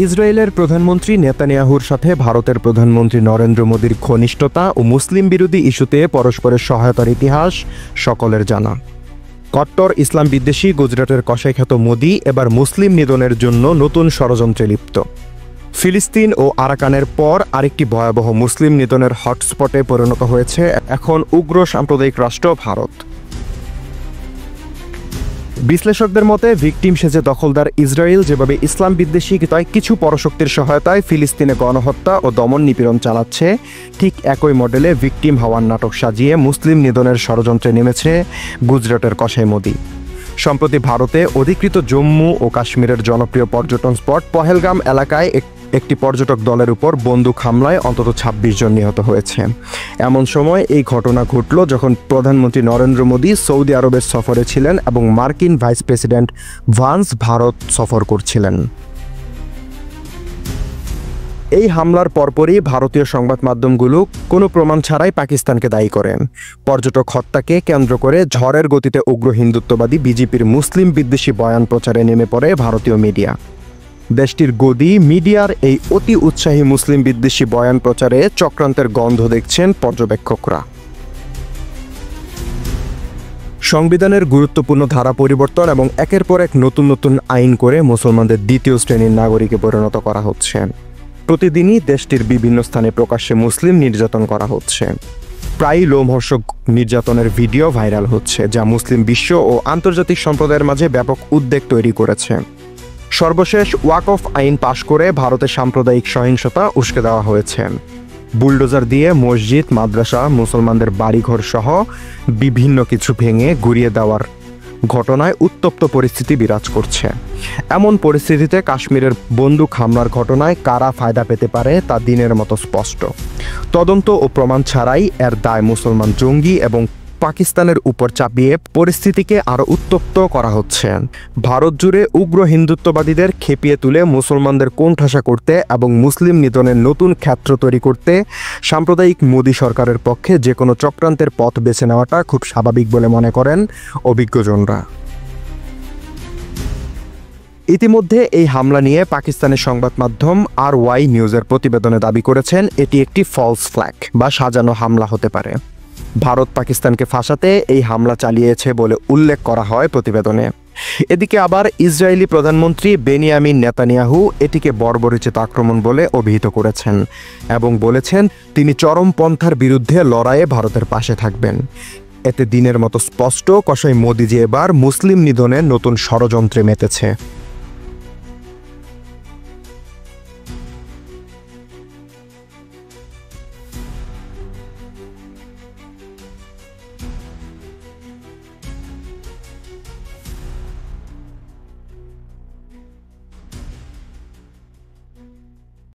ইসরায়েলের প্রধানমন্ত্রী নেতানিয়াহুর সাথে ভারতের প্রধানমন্ত্রী নরেন্দ্র মোদীর ঘনিষ্ঠতা ও মুসলিম বিরোধী ইস্যুতে পরস্পরের সহায়তার ইতিহাস সকলের জানা। কট্টর ইসলাম বিদ্বেষী গুজরাটের কসাইখ্যাত মোদী এবার মুসলিম নিধনের জন্য নতুন ষড়যন্ত্রে লিপ্ত। ফিলিস্তিন ও আরাকানের পর আরেকটি ভয়াবহ মুসলিম নিধনের হটস্পটে পরিণত হয়েছে এখন উগ্র সাম্প্রদায়িক রাষ্ট্র ভারত। বিশ্লেষকদের মতে ভিকটিম সেজে দখলদার ইসরায়েল যেভাবে ইসলাম বিদ্বেষী তাই কিছু পরশক্তির সহায়তায় ফিলিস্তিনে গণহত্যা ও দমন নিপীড়ন চালাচ্ছে, ঠিক একই মডেলে ভিকটিম হওয়ার নাটক সাজিয়ে মুসলিম নিধনের ষড়যন্ত্রে নেমেছে গুজরাটের কসাই মোদী। সম্প্রতি ভারতে অধিকৃত জম্মু ও কাশ্মীরের জনপ্রিয় পর্যটন স্পট পহেলগাম এলাকায় একটি পর্যটক দলের উপর বন্দুক হামলায় অন্তত ২৬ জন নিহত হয়েছে। এমন সময় এই ঘটনা ঘটল যখন প্রধানমন্ত্রী নরেন্দ্র মোদী সৌদি আরবের সফরে ছিলেন এবং মার্কিন ভাইস প্রেসিডেন্ট ভান্স ভারত সফর করছিলেন। এই হামলার পরপরই ভারতীয় সংবাদ মাধ্যমগুলো কোনো প্রমাণ ছাড়াই পাকিস্তানকে দায়ী করেন। পর্যটক হত্যাকে কেন্দ্র করে ঝড়ের গতিতে উগ্র হিন্দুত্ববাদী বিজেপির মুসলিম বিদ্বেষী বয়ান প্রচারে নেমে পড়ে ভারতীয় মিডিয়া। দেশটির গদি মিডিয়ার এই অতি উৎসাহী মুসলিম বিদ্বেষী বয়ান প্রচারে চক্রান্তের গন্ধ দেখছেন পর্যবেক্ষকরা। সংবিধানের গুরুত্বপূর্ণ ধারা পরিবর্তন এবং একের পর এক নতুন নতুন আইন করে মুসলমানদের দ্বিতীয় শ্রেণীর নাগরিকে পরিণত করা হচ্ছে। প্রতিদিনই দেশটির বিভিন্ন স্থানে প্রকাশ্যে মুসলিম নির্যাতন করা হচ্ছে। প্রায়ই লোমহর্ষক নির্যাতনের ভিডিও ভাইরাল হচ্ছে, যা মুসলিম বিশ্ব ও আন্তর্জাতিক সম্প্রদায়ের মাঝে ব্যাপক উদ্বেগ তৈরি করেছে। সর্বশেষ ওয়াকফ আইন পাশ করে ভারতে সাম্প্রদায়িক সহিংসতা উস্কে দেওয়া হয়েছে। বুলডোজার দিয়ে মসজিদ, মাদ্রাসা, মুসলমানদের বাড়িঘর সহ বিভিন্ন কিছু ভেঙে গুঁড়িয়ে দেওয়ার ঘটনায় উত্তপ্ত পরিস্থিতি বিরাজ করছে। এমন পরিস্থিতিতে কাশ্মীরের বন্দুক হামলার ঘটনায় কারা ফায়দা পেতে পারে তা দিনের মতো স্পষ্ট। তদন্ত ও প্রমাণ ছাড়াই এর দায় মুসলমান জঙ্গি এবং পাকিস্তানের উপর চাপিয়ে পরিস্থিতিকে আরও উত্তপ্ত করা হচ্ছে। ভারত জুড়ে উগ্র হিন্দুত্ববাদীদের খেপিয়ে তুলে মুসলমানদের কোণঠাসা করতে এবং মুসলিম নিধনের নতুন ক্ষেত্র তৈরি করতে সাম্প্রদায়িক মোদী সরকারের পক্ষে যে কোনো চক্রান্তের পথ বেছে নেওয়াটা খুব স্বাভাবিক বলে মনে করেন অভিজ্ঞজনরা। ইতিমধ্যে এই হামলা নিয়ে পাকিস্তানের সংবাদ মাধ্যম RY নিউজের প্রতিবেদনে দাবি করেছেন এটি একটি ফলস ফ্ল্যাগ বা সাজানো হামলা হতে পারে। ভারত পাকিস্তানকে ফাঁসাতে এই হামলা চালিয়েছে বলে উল্লেখ করা হয় প্রতিবেদনে। এদিকে আবার ইসরায়েলি প্রধানমন্ত্রী বেনিয়ামিন নেতানিয়াহু এটিকে বর্বরোচিত আক্রমণ বলে অভিহিত করেছেন এবং বলেছেন তিনি চরমপন্থার বিরুদ্ধে লড়াইয়ে ভারতের পাশে থাকবেন। এতে দিনের মতো স্পষ্ট কসাই মোদী যে এবার মুসলিম নিধনে নতুন ষড়যন্ত্রে মেতেছে।